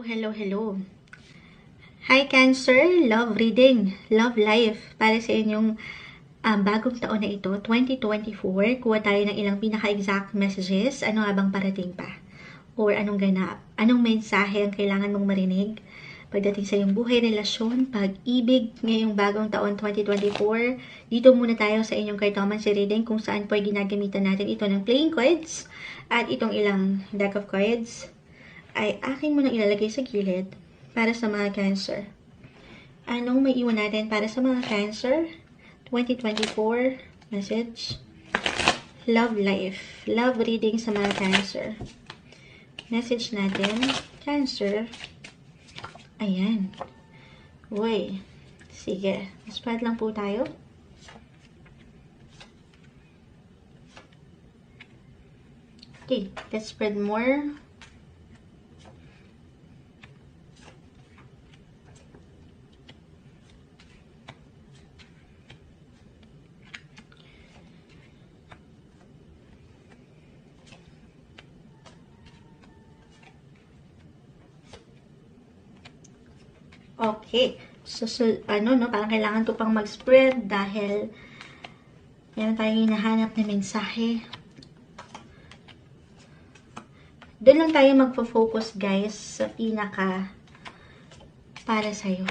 Hello. Hi Cancer, love reading, love life para sa inyong bagong taon na ito, 2024. Kuha tayo ng ilang pinaka-exact messages. Ano nga bang parating pa? Or anong ganap? Anong mensahe ang kailangan mong marinig pagdating sa iyong buhay, relasyon, pag-ibig ngayong bagong taon 2024? Dito muna tayo sa inyong cartomancy reading kung saan po ay ginagamitan natin ito ng playing cards at itong ilang deck of cards ay akin muna ilalagay sa gilid para sa mga Cancer. Anong may iwan natin para sa mga Cancer? 2024 message. Love life. Love reading sa mga Cancer. Message natin. Cancer. Ayan. Uy. Sige. Spread lang po tayo. Okay. Let's spread more. Okay. So, parang kailangan ko pang mag-spread dahil meron tayong hinahanap na mensahe. Doon lang tayo magpo-focus, guys, sa pinaka para sa'yo.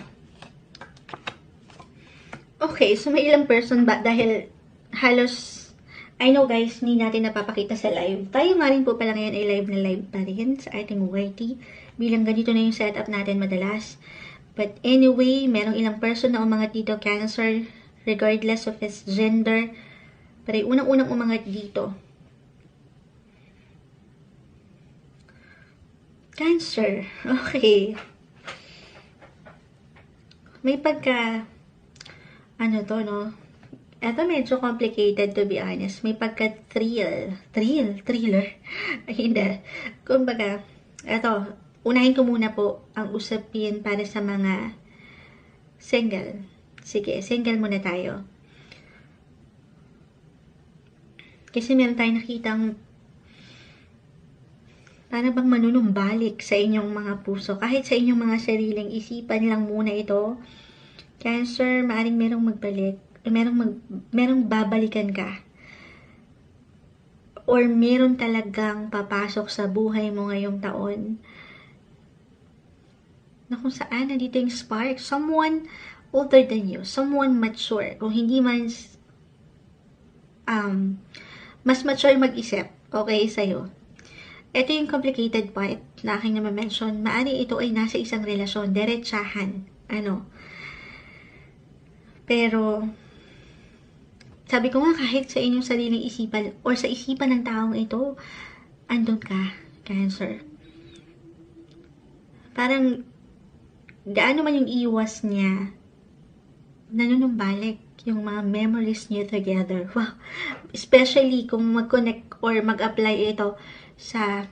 Okay, so may ilang person ba dahil halos I know guys, hindi natin napapakita sa live. Tayo nga rin po pala ngayon ay live na live pa rin sa ating YT. Bilang ganito na yung setup natin madalas. But anyway, merong ilang person na umangat dito, Cancer, regardless of his gender. Pero yung unang-unang umangat dito. Cancer. Okay. May pagka, no? Ito medyo complicated to be honest. May pagka-thriller. Hindi. Kumbaga, ito, unahin ko muna po ang usapin para sa mga single. Sige, single muna tayo. Kasi meron tayong nakitang para bang manunumbalik sa inyong mga puso. Kahit sa inyong mga sariling isipan lang muna ito. Cancer, maaring merong magbalik. Merong babalikan ka. Or meron talagang papasok sa buhay mo ngayong taon na kung saan nandito yung spark. Someone older than you. Someone mature. Kung hindi man mas mature mag-isip. Okay, sa'yo. Ito yung complicated part na aking na-mention. Maari ito ay nasa isang relasyon. Diretsahan. Pero sabi ko nga kahit sa inyong sariling isipan or sa isipan ng taong ito, andun ka, Cancer. Parang gaano man yung iwas niya, nanunumbalik yung mga memories niyo together. Wow. Especially kung mag-connect or mag-apply ito sa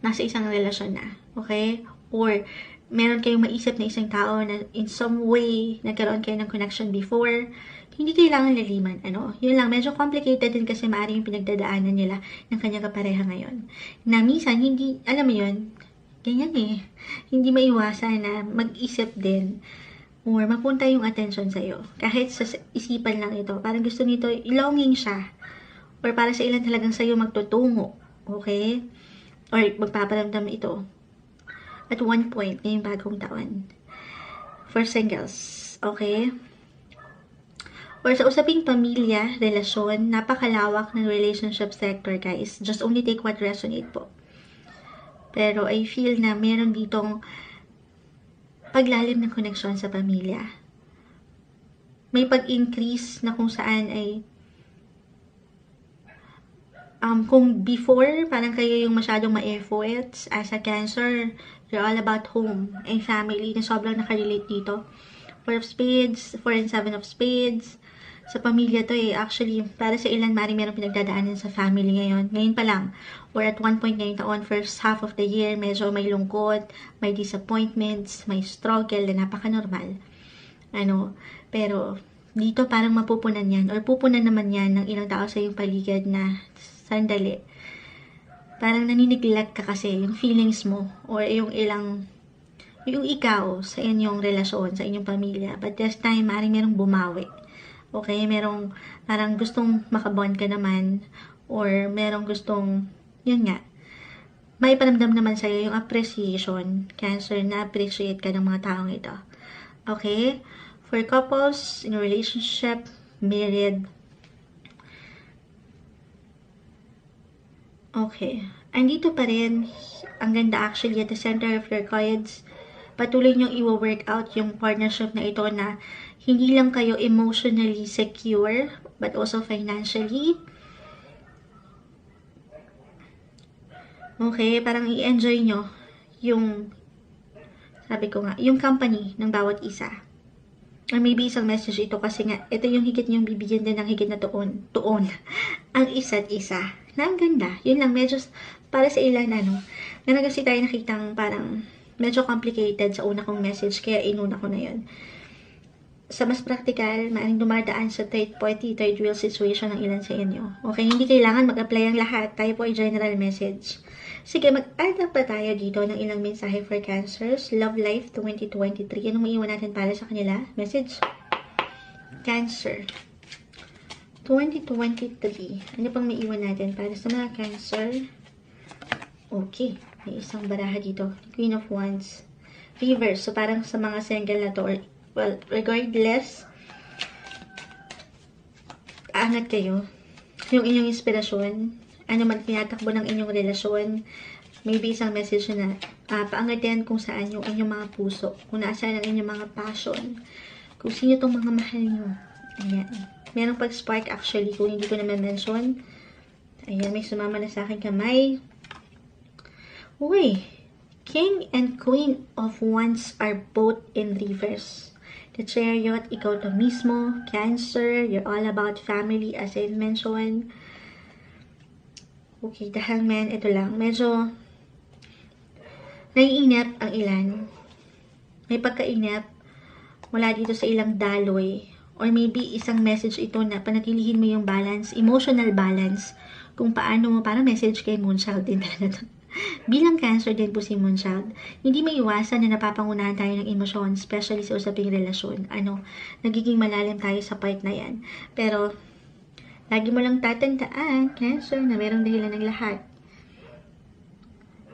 nasa isang relasyon na. Okay? Or meron kayong maisip na isang tao na in some way nagkaroon kayo ng connection before. Hindi kailangan laliman. Yun lang. Medyo complicated din kasi maaari yung pinagdadaanan nila ng kanyang kapareha ngayon. Na minsan, hindi, alam mo yun, ganyan hindi maiwasan na mag-isip din or mapunta yung attention sa'yo. Kahit sa isipan lang ito. Parang gusto nito, ilonging siya. Or para sa ilan talagang sa'yo magtutungo. Okay? Or magpaparamdam ito. At one point, ngayong bagong taon. For singles. Okay? Or sa usaping pamilya, relasyon, napakalawak ng relationship sector, guys. Just only take what resonate po. Pero I feel na meron ditong paglalim ng connection sa pamilya. May pag-increase na kung saan ay kung before, parang kayo yung masyadong ma-efforts as a Cancer, you're all about home and family na sobrang nakarelate dito. 4 of Spades, 4 and 7 of Spades. Sa pamilya to actually, para sa ilan, maaaring meron pinagdadaanan sa family ngayon. Ngayon pa lang. Or at one point ngayong taon, first half of the year, medyo may lungkot, may disappointments, may struggle na napaka-normal. Pero dito parang mapupunan yan, or pupunan naman yan ng ilang tao sa iyong paligid na sandali. parang naniniglect ka kasi yung feelings mo or yung ikaw sa inyong relasyon, sa inyong pamilya. But this time, maaaring merong bumawi. Okay? Merong parang gustong makabond ka naman or merong gustong, yun nga, may paramdam naman sa'yo yung appreciation, Cancer, na appreciate ka ng mga taong ito. Okay? For couples, in a relationship, married, okay. Andito pa rin, ang ganda actually at the center of your cards, patuloy niyong i-work out yung partnership na ito na hindi lang kayo emotionally secure, but also financially. Okay, parang i-enjoy nyo yung, sabi ko nga, yung company ng bawat isa. Or maybe isang message ito kasi nga, ito yung higit niyong bibigyan din ng higit na tuon ang isa't isa. Na ang ganda. Yun lang, medyo para sa ilan, meron kasi tayo nakitang parang medyo complicated sa una kong message, kaya inuna ko na yun. Sa mas practical, maaaring dumadaan sa third party, third wheel situation ng ilan sa inyo. Okay, hindi kailangan mag-apply ang lahat. Tayo po ay general message. Sige, mag-add up pa tayo dito ng ilang mensahe for Cancers. Love Life 2023. Anong maiwan natin para sa kanila? Message. Cancer. 2023. Ano pang maiwan natin para sa mga Cancer? Okay. May isang baraha dito. Queen of Wands. Reverse. So, parang sa mga single na to, or, well, regardless, aangat kayo. Yung inyong inspirasyon, ano man tinatakbo ng inyong relasyon, maybe isang message na paangatin kung saan yung inyong mga puso, kung nasaan ang inyong mga passion, kung sino itong mga mahal nyo. Ayan. Merong pag-spark actually, kung hindi ko na mention. Ayan, may sumama na sa akin kamay. Uy, King and Queen of Wands are both in reverse. The Chariot, ikaw to mismo, Cancer, you're all about family as I mentioned. Okay, the Hangman, ito lang. Medyo naiinip ang ilan. May pagkainip mula dito sa ilang daloy. Or maybe isang message ito na panatilihin mo yung balance, emotional balance. Kung paano mo, para message kay Moonchild din talaga to. Bilang Cancer din po si Moonchild, hindi may iwasan na napapangunahan tayo ng emosyon, especially sa usaping relasyon. Nagiging malalim tayo sa part na yan. Pero, lagi mo lang tatandaan, Cancer, na merong dahilan ng lahat.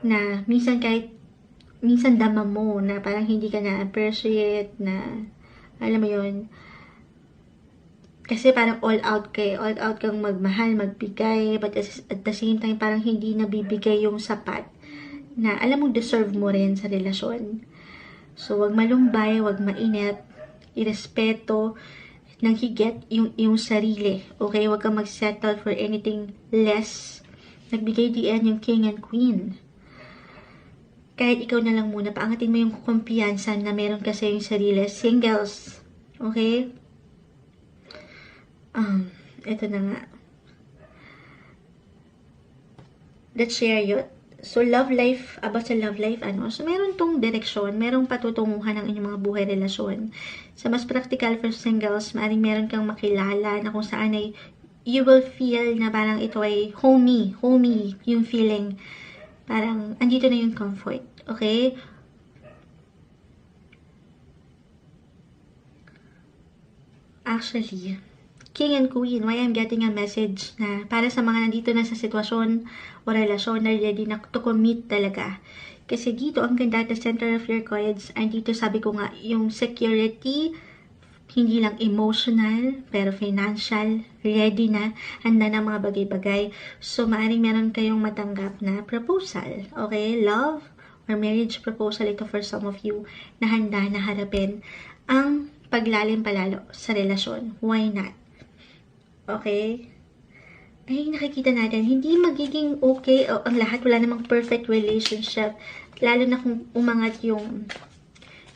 Na minsan dama mo na parang hindi ka na-appreciate, na, alam mo yun, kasi parang all out kang magmahal, magbigay, but at the same time, parang hindi nabibigay yung sapat na alam mo deserve mo rin sa relasyon. So, wag malumbay, wag mainit, irespeto, nang higit yung sarili. Okay? Huwag kang mag-settle for anything less. Nagbigay diyan yung King and Queen. Kahit ikaw na lang muna, paangatin mo yung kumpiyansa na meron ka sa yung sarili. Singles. Okay? Ito na nga. The Chariot. So, love life, about sa love life, so meron tong direksyon, merong patutunguhan ng inyong mga buhay relasyon. Sa mas practical for singles, maaaring meron kang makilala na kung saan ay you will feel na parang ito ay homey yung feeling. Parang, andito na yung comfort. Okay? Actually, King and Queen, why I'm getting a message na para sa mga nandito na sa sitwasyon o relasyon na ready na to commit talaga. Kasi dito, ang ganda at the center of your cards, andito sabi ko nga, yung security, hindi lang emotional, pero financial, ready na, handa na mga bagay-bagay. So, maaaring meron kayong matanggap na proposal. Okay? Love or marriage proposal ito for some of you na handa na harapin ang paglalim palalo sa relasyon. Why not? Okay? Ay, nakikita natin, hindi magiging okay ang lahat. Wala namang perfect relationship. Lalo na kung umangat yung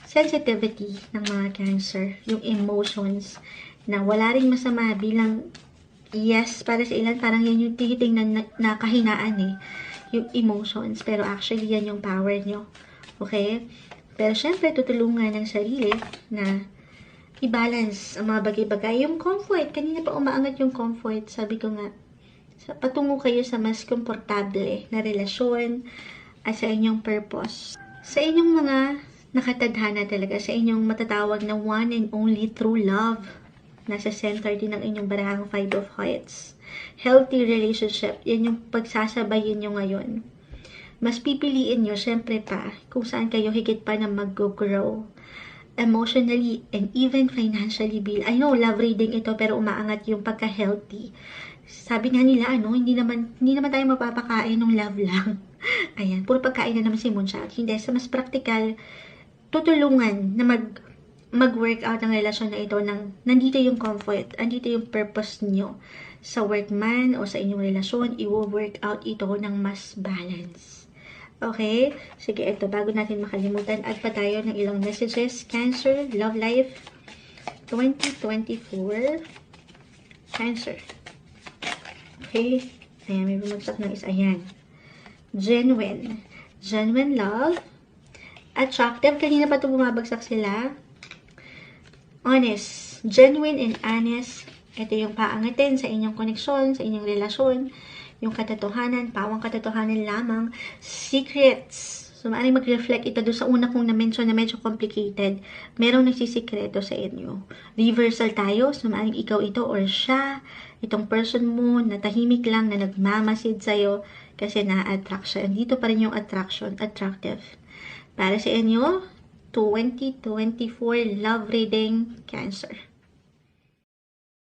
sensitivity ng mga Cancer. Yung emotions. Na wala ring masama bilang, yes, para sa ilan, parang yan yung titingnan na kahinaan eh. Yung emotions. Pero actually, yan yung power nyo. Okay? Pero syempre, tutulungan ng sarili na i-balance ang mga bagay-bagay. Yung comfort, kanina pa umaangat yung comfort. Sabi ko nga, So, patungo kayo sa mas komportable na relasyon at sa inyong purpose. Sa inyong mga nakatadhana talaga, sa inyong matatawag na one and only true love, nasa center din ng inyong barahang Five of Hearts. Healthy relationship, yan yung pagsasabayin nyo ngayon. Mas pipiliin nyo, syempre pa, kung saan kayo higit pa na mag-grow emotionally and even financially. I know, love reading ito, pero umaangat yung pagka-healthy. Sabi nga nila, hindi naman tayo mapapakain ng love lang. Ayan, puro pagkain na naman si Moonshot. Hindi, sa mas practical, tutulungan na mag-workout ang relasyon na ito ng nandito yung comfort, andito yung purpose nyo. Sa work man o sa inyong relasyon, i-workout ito ng mas balance. Okay? Sige, ito, bago natin makalimutan, add pa tayo ng ilang messages. Cancer, love life, 2024. Cancer. Okay? Ayan, may bumagsak ng isa. Ayan. Genuine. Genuine love. Attractive. Kanina pa ito bumabagsak sila. Honest. Genuine and honest. Ito yung paangatin sa inyong koneksyon, sa inyong relasyon. Yung katotohanan, pawang katotohanan lamang. Secrets. So, maaaring mag-reflect ito doon sa una kong na-mention na medyo complicated. Merong nagsisikreto sa inyo. Reversal tayo. So, maaaring ikaw ito or siya. Itong person mo na tahimik lang na nagmamasid sa'yo kasi na-attract siya. Dito pa rin yung attraction. Attractive. Para sa inyo, 2024 love reading, Cancer.